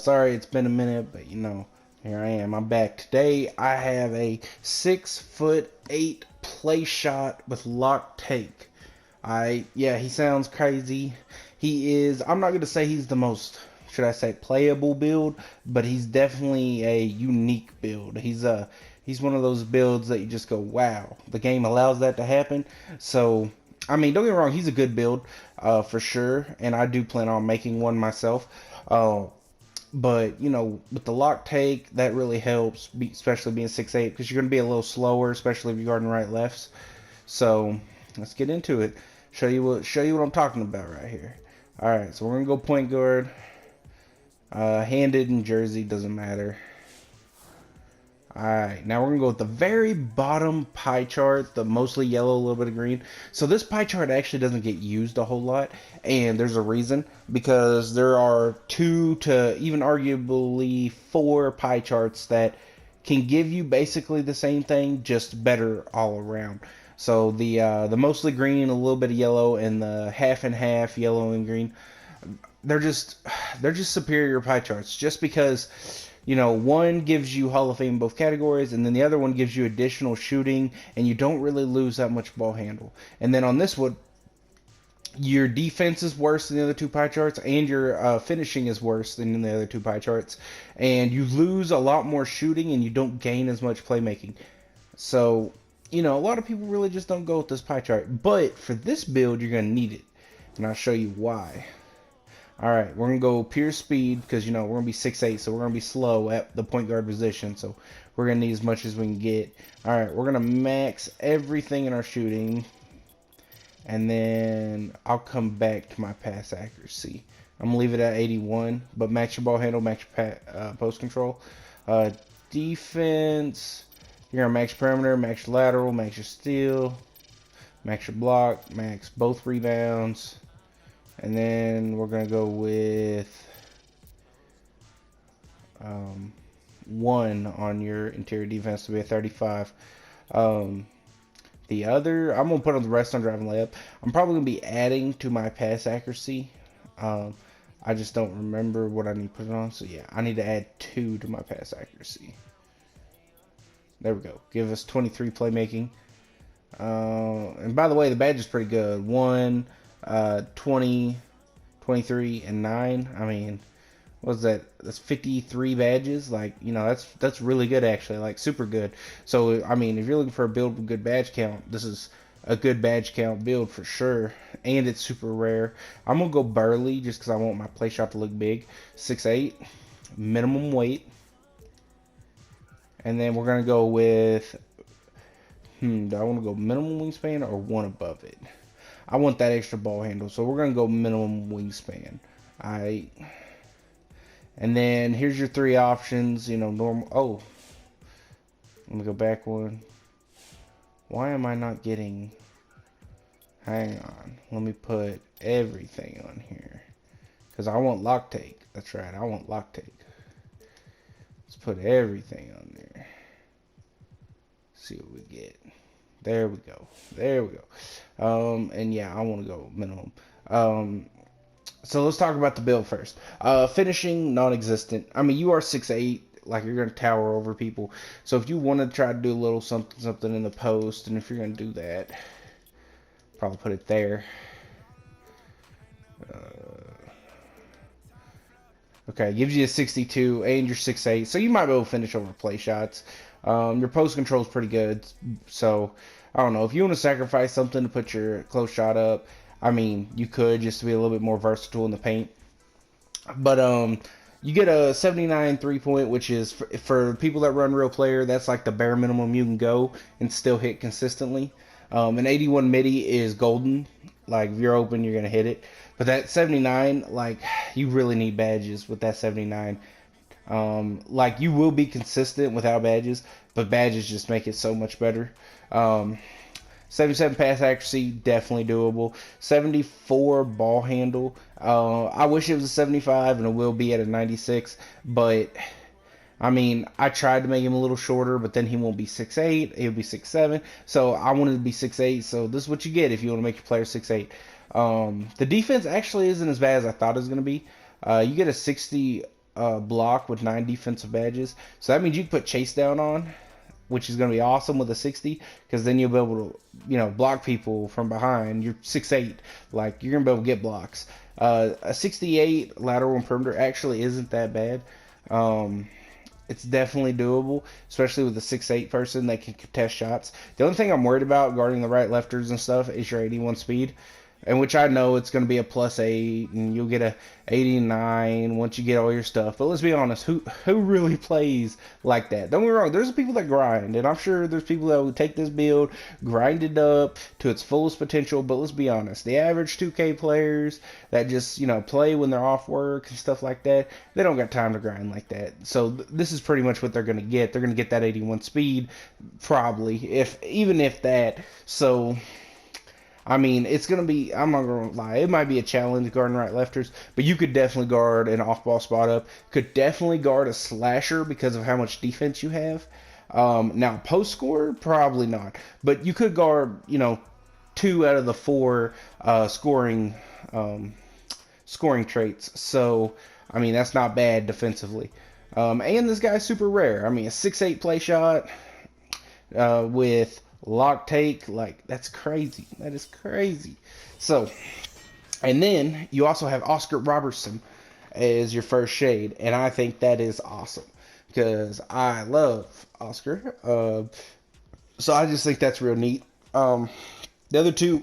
Sorry it's been a minute, but here I am. I'm back. Today I have a 6'8" play shot with lock take. Yeah, he sounds crazy. He is, I'm not gonna say he's the most, should I say, playable build, but he's definitely a unique build. He's one of those builds that you just go, wow, the game allows that to happen. So I mean, don't get me wrong, he's a good build, for sure, and I do plan on making one myself. Uh, but with the lock take, that really helps, especially being 6'8", because you're going to be a little slower, especially if you're guarding right lefts. So let's get into it. Show you what I'm talking about right here. All right, so we're gonna go point guard. Handed and jersey doesn't matter. Alright, now we're going to go with the very bottom pie chart, the mostly yellow, a little bit of green. So this pie chart actually doesn't get used a whole lot, and there's a reason, because there are 2 to even arguably 4 pie charts that can give you basically the same thing, just better all around. So the mostly green, a little bit of yellow, and the half and half yellow and green, they're just superior pie charts, just because one gives you Hall of Fame in both categories, and then the other one gives you additional shooting, and you don't really lose that much ball handle. And then on this one, your defense is worse than the other 2 pie charts, and your finishing is worse than the other 2 pie charts, and you lose a lot more shooting, and you don't gain as much playmaking. So, a lot of people really just don't go with this pie chart. But for this build, you're going to need it, and I'll show you why. Alright, we're going to go pure speed because, we're going to be 6'8", so we're going to be slow at the point guard position, so we're going to need as much as we can get. Alright, we're going to max everything in our shooting, and then I'll come back to my pass accuracy. I'm going to leave it at 81, but max your ball handle, max your post control. Defense, you're going to max your perimeter, max your lateral, max your steal, max your block, max both rebounds. And then we're going to go with 1 on your interior defense to be a 35. The other, I'm going to put on the rest on driving layup. I'm probably going to be adding to my pass accuracy. I just don't remember what I need to put it on. So yeah, I need to add 2 to my pass accuracy. There we go. Give us 23 playmaking. And by the way, the badge is pretty good. 1, 20, 23, and 9. I mean, what's that? That's 53 badges. Like, that's really good, actually. Like, super good. So, I mean, if you're looking for a build with good badge count, this is a good badge count build for sure. And it's super rare. I'm going to go Burley just because I want my play shot to look big. 6'8", minimum weight. And then we're going to go with, do I want to go minimum wingspan or 1 above it? I want that extra ball handle, so we're going to go minimum wingspan. Alright. And then here's your 3 options, normal. Oh. Let me go back one. Why am I not getting... Hang on. Let me put everything on here. Because I want lock take. That's right, I want lock take. Let's put everything on there. See what we get. There we go. There we go. And yeah, I want to go minimum. So let's talk about the build first. Finishing, non-existent. I mean, you are 6'8", like you're going to tower over people. So if you want to try to do a little something in the post, and if you're going to do that, probably put it there. Okay, gives you a 62, and you're 6'8", so you might be able to finish over play shots. Your post control is pretty good, so I don't know. If you want to sacrifice something to put your close shot up, I mean, you could, just to be a little bit more versatile in the paint. But you get a 79 3-point, which is, for people that run real player, that's like the bare minimum you can go and still hit consistently. An 81 midi is golden. Like, if you're open, you're going to hit it. But that 79, like, you really need badges with that 79. Like, you will be consistent without badges, but badges just make it so much better. 77 pass accuracy, definitely doable. 74 ball handle. I wish it was a 75, and it will be at a 96, but I mean, I tried to make him a little shorter, but then he won't be 6'8", he'll be 6'7", so I wanted to be 6'8", so this is what you get if you want to make your player 6'8". The defense actually isn't as bad as I thought it was going to be. You get a 60 block with 9 defensive badges. So that means you can put chase down on, which is going to be awesome with a 60, because then you'll be able to, block people from behind. You're 6'8", like you're going to be able to get blocks. A 68 lateral and perimeter actually isn't that bad. It's definitely doable, especially with a 6'8" person that can contest shots. The only thing I'm worried about guarding the right lefters and stuff is your 81 speed, and which I know it's going to be a +8, and you'll get a 89 once you get all your stuff. But let's be honest, who really plays like that? Don't get me wrong, there's people that grind, and I'm sure there's people that will take this build, grind it up to its fullest potential. But let's be honest, the average 2K players that just play when they're off work and stuff like that, they don't got time to grind like that. So this is pretty much what they're going to get. They're going to get that 81 speed, probably, even if that. So I mean, it's going to be, I'm not going to lie, it might be a challenge guarding right lefters, but you could definitely guard an off-ball spot up. Could definitely guard a slasher because of how much defense you have. Now, post scorer, probably not. But you could guard, 2 out of the 4 scoring traits. So, I mean, that's not bad defensively. And this guy's super rare. I mean, a 6'8" play shot with lock take, like, that's crazy. That is crazy. So, and then you also have Oscar Robertson as your first shade, and I think that is awesome because I love Oscar. So I just think that's real neat. The other two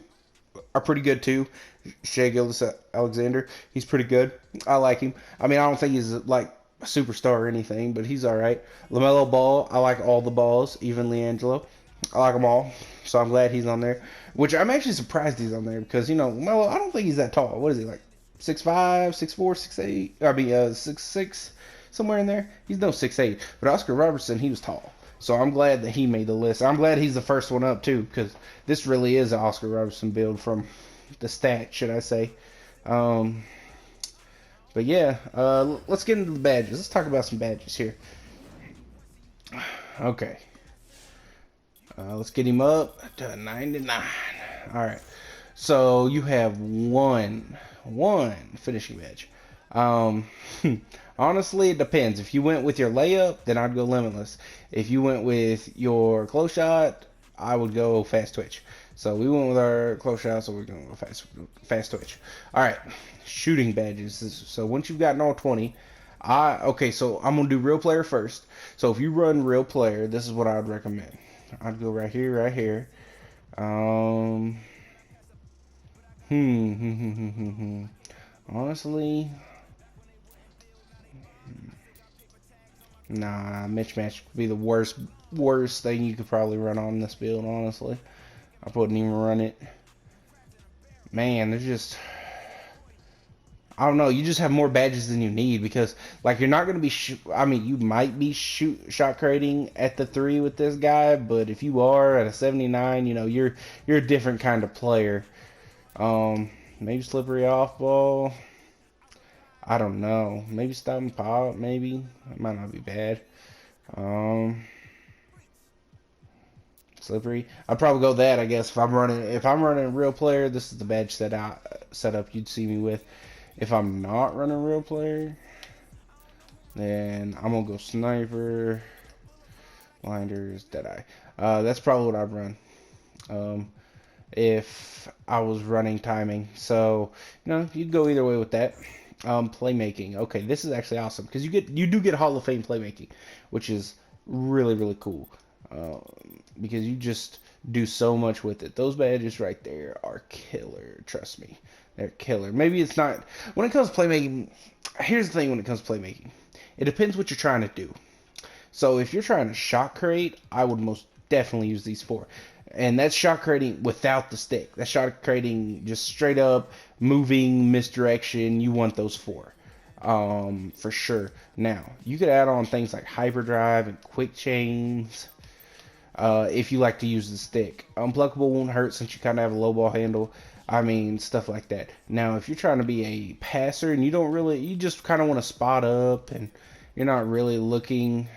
are pretty good too. Shai Gilgeous-Alexander, he's pretty good. I like him. I mean, I don't think he's like a superstar or anything, but he's all right. LaMelo Ball, I like all the balls, even LiAngelo. I like them all, so I'm glad he's on there. Which I'm actually surprised he's on there because, Melo, I don't think he's that tall. What is he, like 6'5", 6'4", 6'8"? I mean, 6'6", somewhere in there. He's no 6'8". But Oscar Robertson, he was tall. So I'm glad that he made the list. I'm glad he's the first one up, too, because this really is an Oscar Robertson build from the stat, should I say. But yeah, let's get into the badges. Let's talk about some badges here. Okay. Let's get him up to 99. All right. So you have one finishing badge. Honestly, it depends. If you went with your layup, then I'd go Limitless. If you went with your close shot, I would go Fast Twitch. So we went with our close shot, so we're going to go Fast Twitch. All right. Shooting badges. So once you've gotten all 20, okay, so I'm going to do real player first. So if you run real player, this is what I would recommend. I'd go right here. Honestly, nah, mismatch would be the worst thing you could probably run on this build, honestly. I wouldn't even run it. Man, there's just, I don't know. You just have more badges than you need because, like, you're not going to be. I mean, you might be shot creating at the 3 with this guy, but if you are at a 79, you're a different kind of player. Maybe slippery off ball. I don't know. Maybe stop and pop. Maybe it might not be bad. Slippery. I'd probably go that. I guess if I'm running a real player, this is the badge setup you'd see me with. If I'm not running real player, then I'm going to go sniper, blinders, deadeye. That's probably what I'd run if I was running timing. So, you'd go either way with that. Playmaking. Okay, this is actually awesome because you do get Hall of Fame playmaking, which is really, really cool because you just do so much with it. Those badges right there are killer. Trust me. They're killer. Maybe it's not. When it comes to playmaking, here's the thing when it comes to playmaking. It depends what you're trying to do. So if you're trying to shot create, I would most definitely use these 4. And that's shot creating without the stick. That's shot creating just straight up, moving, misdirection. You want those 4. For sure. Now, you could add on things like hyperdrive and quick chains. If you like to use the stick. Unpluckable won't hurt since you kind of have a low ball handle. I mean, stuff like that. Now, if you're trying to be a passer and you just kind of want to spot up and you're not really looking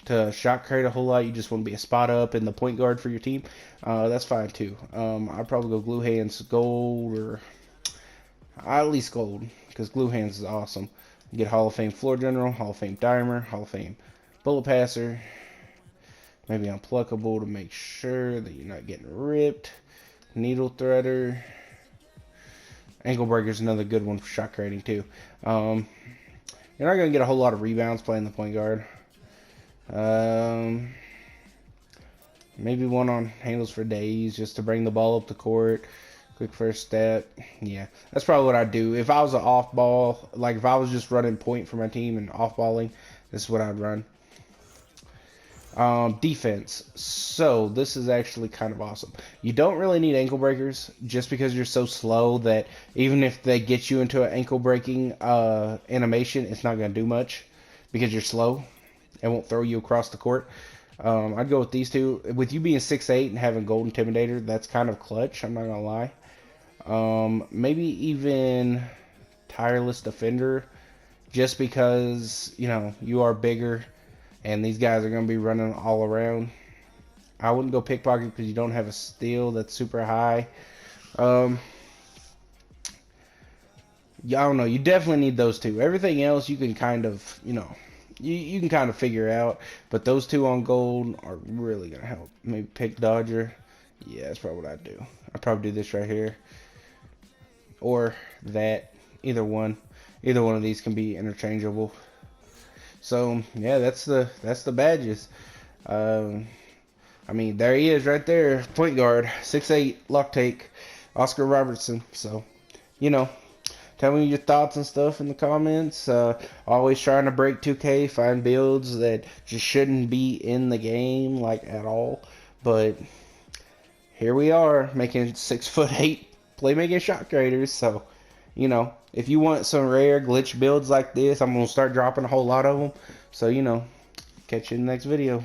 to shot create a whole lot, you just want to be a spot up and the point guard for your team, that's fine too. I'd probably go glue hands gold or at least gold because glue hands is awesome. Get Hall of Fame Floor General, Hall of Fame Dimer, Hall of Fame Bullet Passer. Maybe Unpluckable to make sure that you're not getting ripped. Needle Threader. Ankle Breaker's another good one for shot creating too. You're not going to get a whole lot of rebounds playing the point guard. Maybe one on handles for days just to bring the ball up the court. Quick first step. Yeah, that's probably what I'd do. If I was an off ball, like if I was just running point for my team and off balling, this is what I'd run. Defense. So this is actually kind of awesome. You don't really need ankle breakers just because you're so slow that even if they get you into an ankle breaking animation, it's not going to do much because you're slow. It won't throw you across the court. I'd go with these two. With you being 6'8" and having Gold Intimidator, that's kind of clutch. I'm not going to lie. Maybe even Tireless Defender just because, you know, you are bigger. And these guys are going to be running all around. I wouldn't go Pickpocket because you don't have a steal that's super high. Yeah, I don't know. You definitely need those two. Everything else you can kind of, you know, you can kind of figure out. But those two on gold are really going to help. Maybe Pick Dodger. Yeah, that's probably what I'd do. I'd probably do this right here. Or that. Either one. Either one of these can be interchangeable. So yeah, that's the badges. I mean, there he is right there, point guard, 6'8", lock take, Oscar Robertson. So, you know, tell me your thoughts and stuff in the comments. Always trying to break 2K, find builds that just shouldn't be in the game like at all. But here we are, making 6'8" playmaking shot creators. So, you know, if you want some rare glitch builds like this, I'm going to start dropping a whole lot of them. So, you know, catch you in the next video.